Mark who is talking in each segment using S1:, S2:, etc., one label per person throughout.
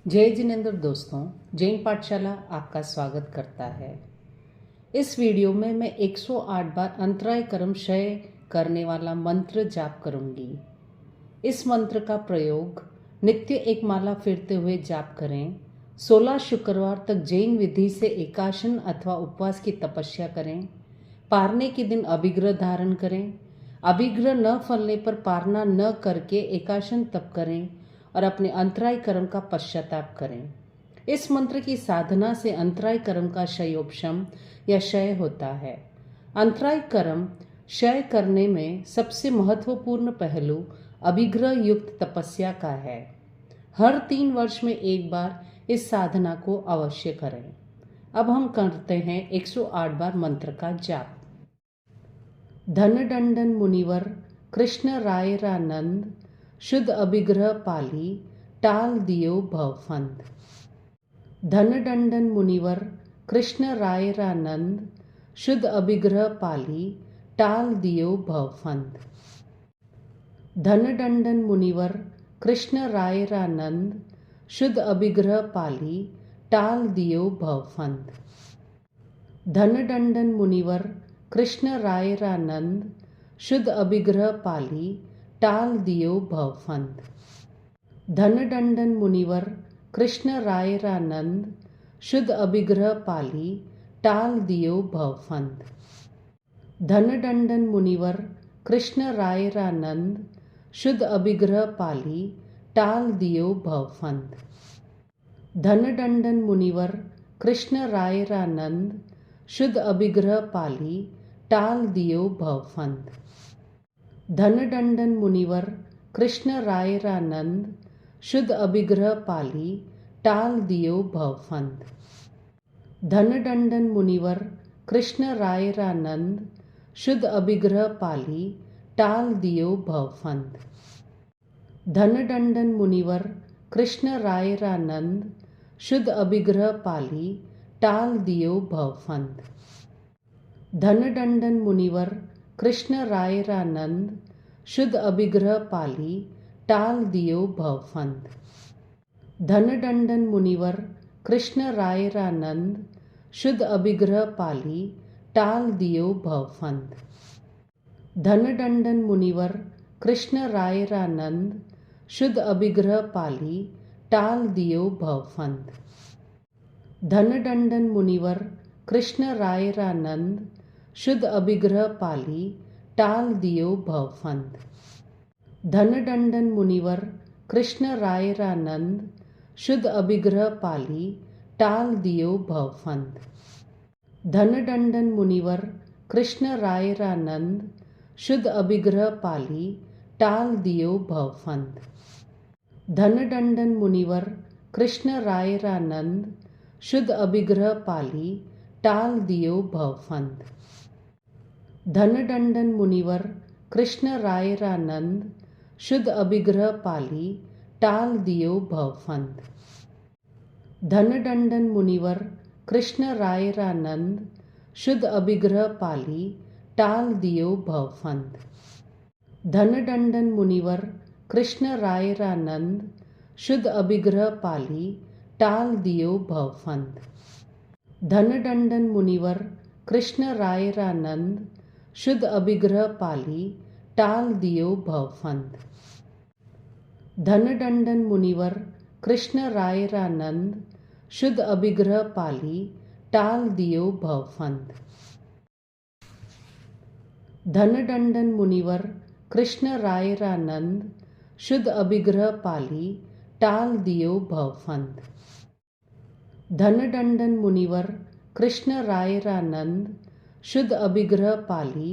S1: जय जिनेंद्र दोस्तों, जैन पाठशाला आपका स्वागत करता है। इस वीडियो में मैं 108 बार अंतराय कर्म क्षय करने वाला मंत्र जाप करूंगी। इस मंत्र का प्रयोग नित्य एक माला फिरते हुए जाप करें। 16 शुक्रवार तक जैन विधि से एकासन अथवा उपवास की तपस्या करें। पारने के दिन अभिग्रह धारण करें। अभिग्रह न फलने पर पारना न करके एकासन तप करें और अपने अंतराय कर्म का पश्चाताप करें। इस मंत्र की साधना से अंतराय कर्म का क्षयोपशम या क्षय होता है। अंतराय कर्म क्षय करने में सबसे महत्वपूर्ण पहलू अभिग्रह युक्त तपस्या का है। हर 3 वर्ष में एक बार इस साधना को अवश्य करें। अब हम करते हैं 108 बार मंत्र का जाप। धनदंडन मुनिवर कृष्ण रायरानंद शुद्ध अभिग्रह पाली टाल दियो भवफंद। धनदंडन मुनिवर कृष्ण रायरानंद शुद्ध अभिग्रह पाली टाल दियो भवफंद। धनदंडन मुनिवर कृष्ण रायरानंद शुद्ध अभिग्रह पाली टाल दियो भवफंद। धनदंडन मुनिवर कृष्ण रायरानंद शुद्ध अभिग्रह पाली टाल दियो भवफंद। धनदंडन मुनिवर कृष्ण रायरानंद शुद्ध अभिग्रह पाली टाल दियो भवफंद। धनदंडन मुनिवर कृष्ण रायरानंद शुद्ध अभिग्रह पाली टाल दियो भवफंद। धनदंडन मुनिवर कृष्ण रायरानंद शुद्ध अभिग्रह पाली टाल दियो भवफंद। धनदंडन मुनिवर कृष्ण रायरानंद शुद्ध अभिग्रह पाली टाल दियो भवफंद। धनदंडन मुनिवर कृष्ण रायरानंद शुद्ध अभिग्रह पाली टाल दियो भवफंद। धनदंडन मुनिवर कृष्ण रायरानंद शुद्ध अभिग्रह पाली टाल दियो भवफंद। धनदंडन मुनिवर कृष्ण रायरानंद शुद्ध अभिग्रह पाली टाल दियो भवफंद। धनदंडन मुनिवर कृष्ण रायरानंद शुद्ध अभिग्रह पाली टाल दियो भवफंद। धनदंडन मुनिवर कृष्ण रायरानंद शुद्ध अभिग्रह पाली टाल दियो भवफंद। धनदंडन मुनिवर कृष्ण रायरानंद शुद्ध अभिग्रह पाली टाल दियो भवफंद। धनदंडन मुनिवर कृष्ण रायरानंद शुद्ध अभिग्रह पाली टाल दियो भवफंद। धनदंडन मुनिवर कृष्ण रायरानंद शुद्ध अभिग्रह पाली टाल दियो भवफंद। धनदंडन मुनिवर कृष्ण रायरानंद शुद्ध अभिग्रह पाली टाल दियो भवफंद। धनदंडन मुनिवर कृष्ण रायरानंद शुद्ध अभिग्रह पाली टाल दियो भवफंद। धनदंडन मुनिवर कृष्ण रायरानंद शुद्ध अभिग्रह पाली टाल दियो भवफंद। धनदंडन मुनिवर कृष्ण रायरानंद शुद्ध अभिग्रह पाली टाल दियो भवफंद। धनदंडन मुनिवर कृष्ण रायरानंद शुद्ध अभिग्रह पाली टाल दियो भवफंद। धनदंडन मुनिवर कृष्ण रायरानंद शुद्ध अभिग्रह पाली टाल दियो भवफंद। धनदंडन मुनिवर कृष्ण रायरानंद शुद्ध अभिग्रह पाली टाल दियो भवफंद। धनदंडन मुनिवर कृष्ण रायरानंद शुद्ध अभिग्रह पाली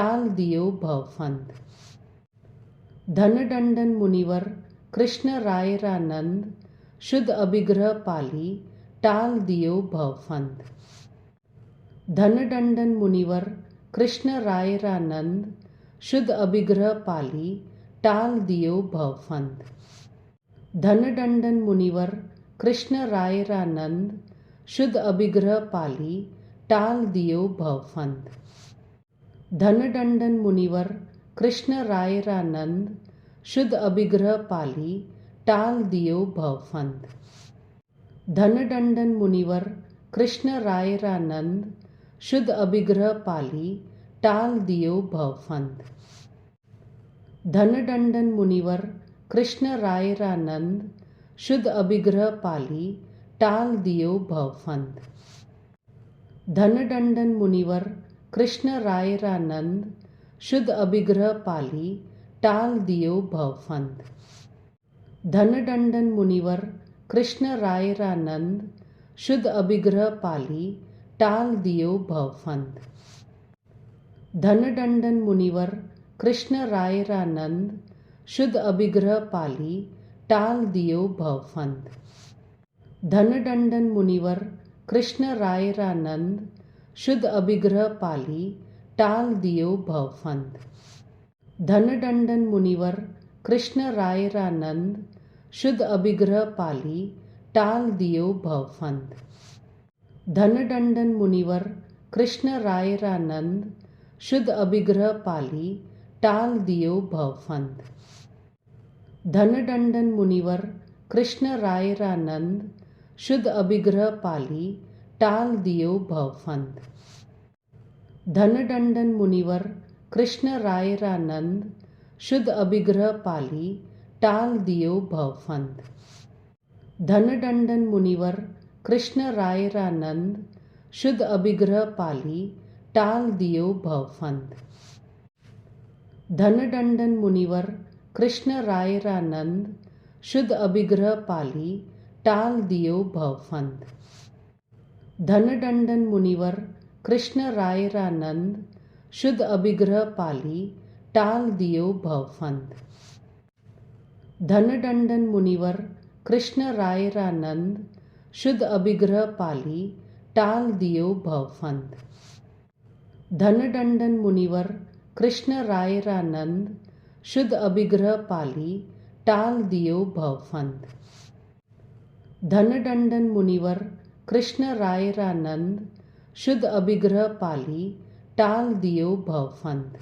S1: टाल दियो भवफंद। धनदंडन मुनिवर कृष्ण रायरानंद शुद्ध अभिग्रह पाली टाल दियो भवफंद। धनदंडन मुनिवर कृष्ण रायरानंद शुद्ध अभिग्रह पाली टाल दियो भवफंद। धनदंडन मुनिवर कृष्ण रायरानंद शुद्ध अभिग्रह पाली टाल दियो भवफंद। धनदंडन मुनिवर कृष्ण रायरानंद शुद्ध अभिग्रह पाली टाल दियो भवफंद। धनदंडन मुनिवर कृष्ण रायरानंद शुद्ध अभिग्रह पाली टाल दियो भवफंद। धनदंडन मुनिवर कृष्ण रायरानंद शुद्ध अभिग्रह पाली टाल दियो भवफंद। धनदंडन मुनिवर कृष्ण रायरानंद शुद्ध अभिग्रह पाली टाल दियो भवफंद। धनदंडन मुनिवर कृष्ण रायरानंद शुद्ध अभिग्रह पाली टाल दियो भवफंद। धनदंडन मुनिवर कृष्ण रायरानंद शुद्ध अभिग्रह पाली टाल दियो भवफंद। धनदंडन मुनिवर कृष्ण रायरानंद शुद्ध अभिग्रह पाली टाल दियो भवफंद। धनदंडन मुनिवर कृष्ण रायरानंद शुद्ध अभिग्रह पाली टाल दियो भवफंद। धनदंडन मुनिवर कृष्ण रायरानंद शुद्ध अभिग्रह पाली टाल दियो भवफंद। धनदंडन मुनिवर कृष्ण रायरानंद शुद्ध अभिग्रह पाली टाल दियो भवफंद। धनदंडन मुनिवर कृष्ण रायरानंद शुद्ध अभिग्रह पाली टाल दियो भवफंद। धनदंडन मुनिवर कृष्ण रायरानंद शुद्ध अभिग्रह पाली टाल दियो भवफंद। धनदंडन मुनिवर कृष्ण रायरानंद शुद्ध अभिग्रह पाली टाल दियो भवफंद। धनदंडन मुनिवर कृष्ण रायरानंद शुद्ध अभिग्रह पाली टाल दियो भवफंद। धनदंडन मुनिवर कृष्ण रायरानंद शुद्ध अभिग्रह पाली टाल दियो भवफंद। धनदंडन मुनिवर कृष्ण रायरानंद शुद्ध अभिग्रह पाली टाल दियो भवफंद।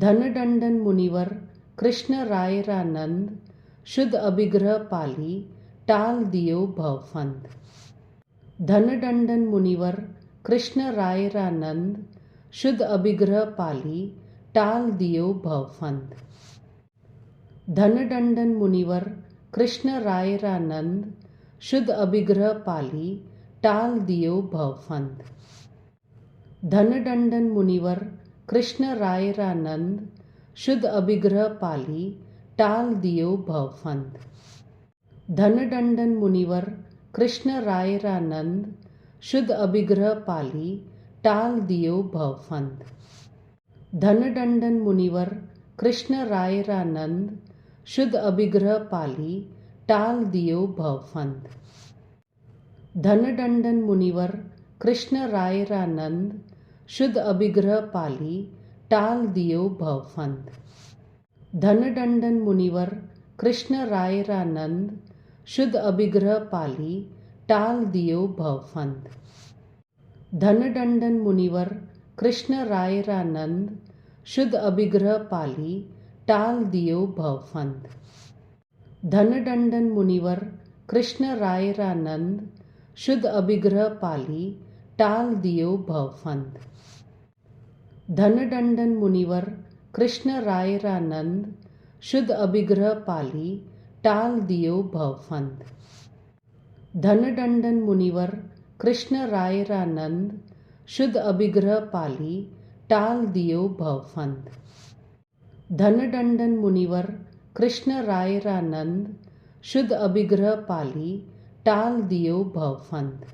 S1: धनदंडन मुनिवर कृष्ण रायरानंद शुद्ध अभिग्रह पाली टाल दियो भवफंद। धनदंडन मुनिवर कृष्ण रायरानंद शुद्ध अभिग्रह पाली टाल दियो भवफंद। धनदंडन मुनिवर कृष्ण रायरानंद शुद्ध अभिग्रह पाली टाल दियो भवफंद। धनदंडन मुनिवर कृष्ण रायरानंद शुद्ध अभिग्रह पाली टाल दियो भवफंद। धनदंडन मुनिवर कृष्ण रायरानंद शुद्ध अभिग्रह पाली टाल दियो भवफंद। धनदंडन मुनिवर कृष्ण रायरानंद शुद्ध अभिग्रह पाली टाल दियो भवफंद। धनदंडन मुनिवर कृष्ण रायरानंद शुद्ध अभिग्रह पाली टाल दियो भवफंद। धनदंडन मुनिवर कृष्ण रायरानंद शुद्ध अभिग्रह पाली टाल दियो भवफंद। धनदंडन मुनिवर कृष्ण रायरानंद शुद्ध अभिग्रह पाली टाल दियो भवफंद। धनदंडन मुनिवर कृष्ण रायरानंद शुद्ध अभिग्रह पाली टाल दियो भवफंद। धनदंडन मुनिवर कृष्ण रायरानंद शुद्ध अभिग्रह पाली टाल दियो भवफंद। धनदंडन मुनिवर कृष्ण रायरानंद शुद्ध अभिग्रह पाली टाल दियो भवफंद। धनदंडन मुनिवर कृष्ण रायरानंद शुद्ध अभिग्रह पाली टाल दियो भवफंद। धनदंडन मुनिवर कृष्ण रायरानंद शुद्ध अभिग्रह पाली टाल दियो भवफंद।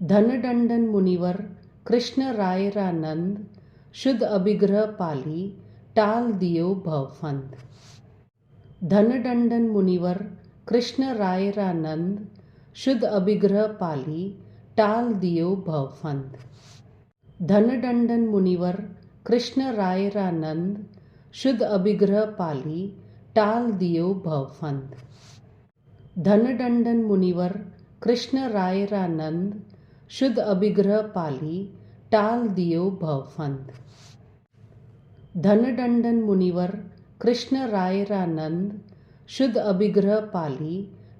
S1: धनदंडन मुनिवर कृष्ण रायरानंद शुद्ध अभिग्रह पाली टाल दियो भवफंद। धनदंडन मुनिवर कृष्ण रायरानंद शुद्ध अभिग्रह पाली टाल दियो भवफंद। धनदंडन मुनिवर कृष्ण रायरानंद शुद्ध अभिग्रह पाली टाल दियो भवफंद। धनदंडन मुनिवर कृष्ण रायरानंद शुद्ध अभिग्रह पाली टाल दियो भवफंद। धनदंडन मुनिवर कृष्ण रायरानंद शुद्ध अभिग्रह पाली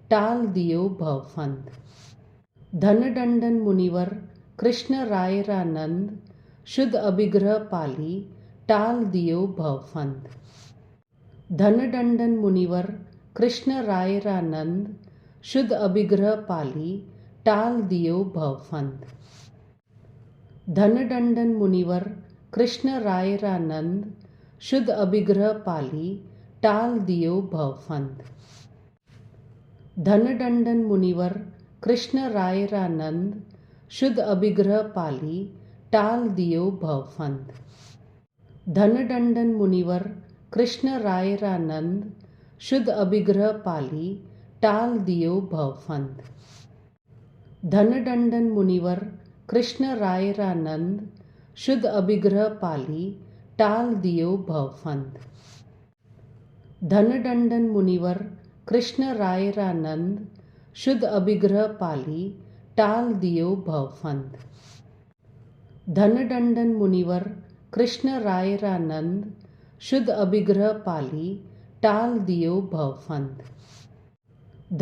S1: टाल दियो भवफंद। धनदंडन मुनिवर कृष्ण रायरानंद शुद्ध अभिग्रह पाली टाल दियो भवफंद। धनदंडन मुनिवर कृष्ण रायरानंद शुद्ध अभिग्रह पाली टाल दियो भवफंद। धनदंडन मुनिवर कृष्ण रायरानंद शुद्ध अभिग्रह पाली टाल दियो भवफंद। धनदंडन मुनिवर कृष्ण रायरानंद शुद्ध अभिग्रह पाली टाल दियो भवफंद। धनदंडन मुनिवर कृष्ण रायरानंद शुद्ध अभिग्रह पाली टाल दियो भवफंद। धनदंडन मुनिवर कृष्ण रायरानंद शुद्ध अभिग्रह पाली टाल दियो भवफंद। धनदंडन मुनिवर कृष्ण रायरानंद शुद्ध अभिग्रह पाली टाल दियो भवफंद। धनदंडन मुनिवर कृष्ण रायरानंद शुद्ध अभिग्रह पाली टाल दियो भवफंद।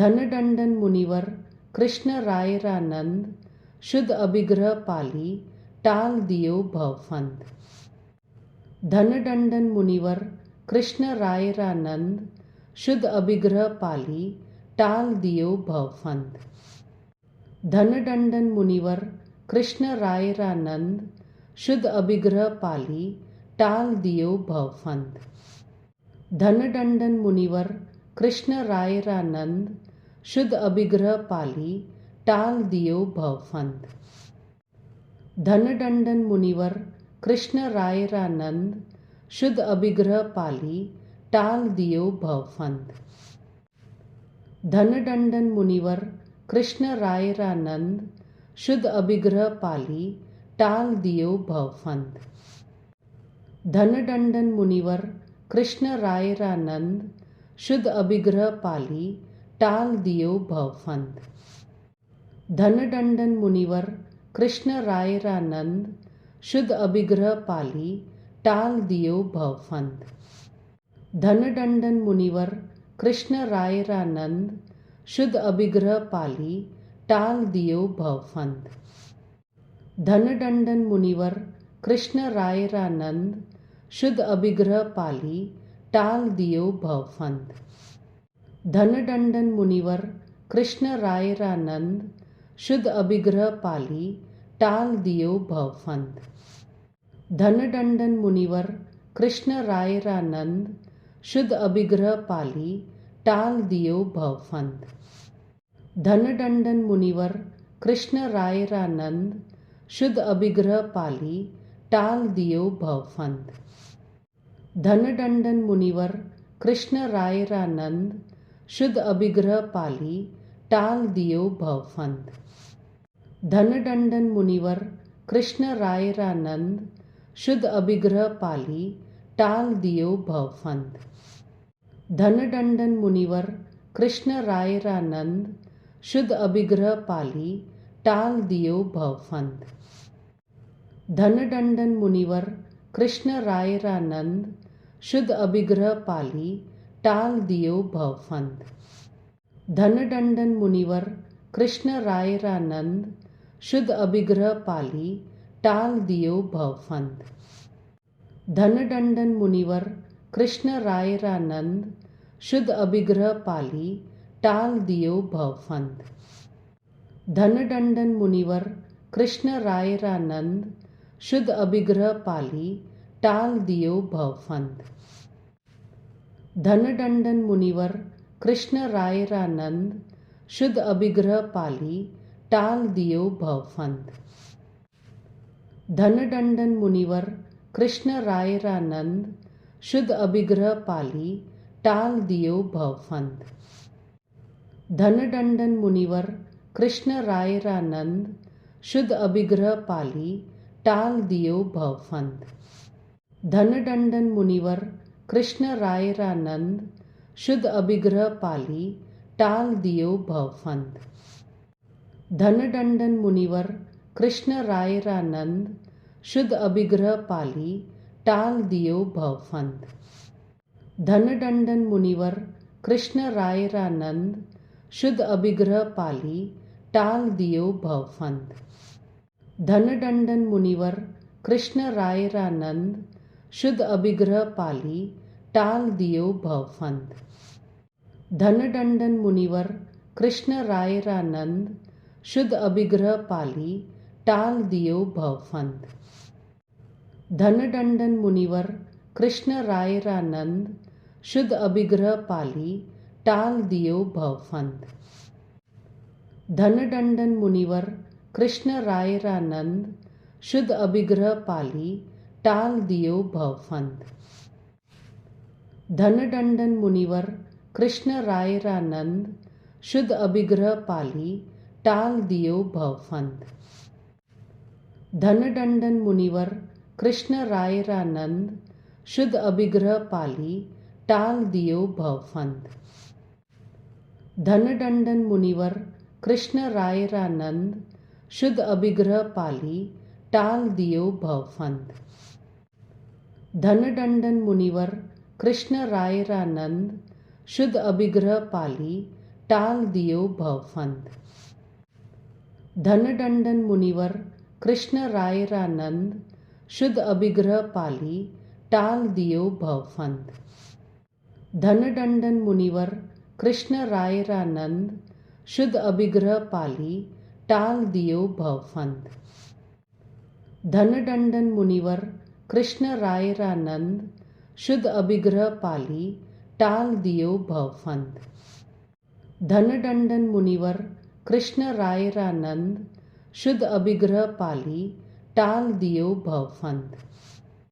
S1: धनदंडन मुनिवर कृष्ण रायरानंद शुद्ध अभिग्रह पाली टाल दियो भवफंद। धनदंडन मुनिवर कृष्ण रायरानंद शुद्ध अभिग्रह पाली टाल दियो भवफंद। धनदंडन मुनिवर कृष्ण रायरानंद शुद्ध अभिग्रह पाली टाल दियो भवफंद। धनदंडन मुनिवर कृष्ण रायरानंद शुद्ध अभिग्रह पाली टाल दियो भवफंद। धनदंडन मुनिवर कृष्ण रायरानंद शुद्ध अभिग्रह पाली टाल दियो भवफंद। धनदंडन मुनिवर कृष्ण रायरानंद शुद्ध अभिग्रह पाली टाल दियो भवफंद। धनदंडन मुनिवर कृष्ण रायरानंद शुद्ध अभिग्रह पाली टाल दियो भवफंद। धनदंडन मुनिवर कृष्ण रायरानंद शुद्ध अभिग्रह पाली टाल दियो भवफंद। धनदंडन मुनिवर कृष्ण रायरानंद शुद्ध अभिग्रह पाली टाल दियो भवफंद। धनदंडन मुनिवर कृष्ण रायरानंद शुद्ध अभिग्रह पाली टाल दियो भवफंद। धनदंडन मुनिवर कृष्ण रायरानंद शुद्ध अभिग्रह पाली टाल दियो भवफंद। धनदंडन मुनिवर कृष्ण रायरानंद शुद्ध अभिग्रह पाली टाल दियो भवफंद। धनदंडन मुनिवर कृष्ण रायरानंद शुद्ध अभिग्रह पाली टाल दियो भवफंद। धनदंडन मुनिवर कृष्ण रायरानंद शुद्ध अभिग्रह पाली टाल दियो भवफंद। धनदंडन मुनिवर कृष्ण रायरानंद शुद्ध अभिग्रह पाली टाल दियो भवफंद। धनदंडन मुनिवर कृष्ण रायरानंद शुद्ध अभिग्रह पाली टाल दियो भवफंद। धनदंडन मुनिवर कृष्ण रायरानंद शुद्ध अभिग्रह पाली टाल दियो भवफंद। धनदंडन मुनिवर कृष्ण रायरानंद शुद्ध अभिग्रह पाली टाल दियो भवफंद। धनदंडन मुनिवर कृष्ण रायरानंद शुद्ध अभिग्रह पाली टाल दियो भवफंद। धनदंडन मुनिवर कृष्ण रायरानंद शुद्ध अभिग्रह पाली टाल दियो भवफंद। धनदंडन मुनिवर कृष्ण रायरानंद शुद्ध अभिग्रह पाली टाल दियो भवफंद। धनदंडन मुनिवर कृष्ण रायरानंद शुद्ध अभिग्रह पाली टाल दियो भवफंद। धनदंडन मुनिवर कृष्ण रायरानंद शुद्ध अभिग्रह पाली टाल दियो भवफंद। धनदंडन मुनिवर कृष्ण रायरानंद शुद्ध अभिग्रह पाली टाल दियो भवफंद। धनदंडन मुनिवर कृष्ण रायरानंद शुद्ध अभिग्रह पाली टाल दियो भवफंद। धनदंडन मुनिवर कृष्ण रायरानंद शुद्ध अभिग्रह पाली टाल दियो भवफंद। धनदंडन मुनिवर कृष्ण रायरानंद शुद्ध अभिग्रह पाली टाल दियो भवफंद। धनदंडन मुनिवर कृष्ण रायरानंद शुद्ध अभिग्रह पाली टाल दियो भवफंद। धनदंडन मुनिवर कृष्ण रायरानंद शुद्ध अभिग्रह पाली टाल दियो भवफंद। धनदंडन मुनिवर कृष्ण रायरानंद शुद्ध अभिग्रह पाली टाल दियो भवफंद। धनदंडन मुनिवर कृष्ण रायरानंद शुद्ध अभिग्रह पाली टाल दियो भवफंद। धनदंडन मुनिवर कृष्ण रायरानंद शुद्ध अभिग्रह पाली टाल दियो भवफंद। धनदंडन मुनिवर कृष्ण रायरानंद शुद्ध अभिग्रह पाली टाल दियो भवफंद। धनदंडन मुनिवर कृष्ण रायरानंद शुद्ध अभिग्रह पाली टाल दियो भवफंद। धनदंडन मुनिवर कृष्ण रायरानंद शुद्ध अभिग्रह पाली टाल दियो भवफंद। धनदंडन मुनिवर कृष्ण रायरानंद शुद्ध अभिग्रह पाली टाल दियो भवफंद। धनदंडन मुनिवर कृष्ण रायरानंद शुद्ध अभिग्रह पाली टाल दियो भवफंद। धनदंडन मुनिवर कृष्ण रायरानंद शुद्ध अभिग्रह पाली टाल दियो भवफंद।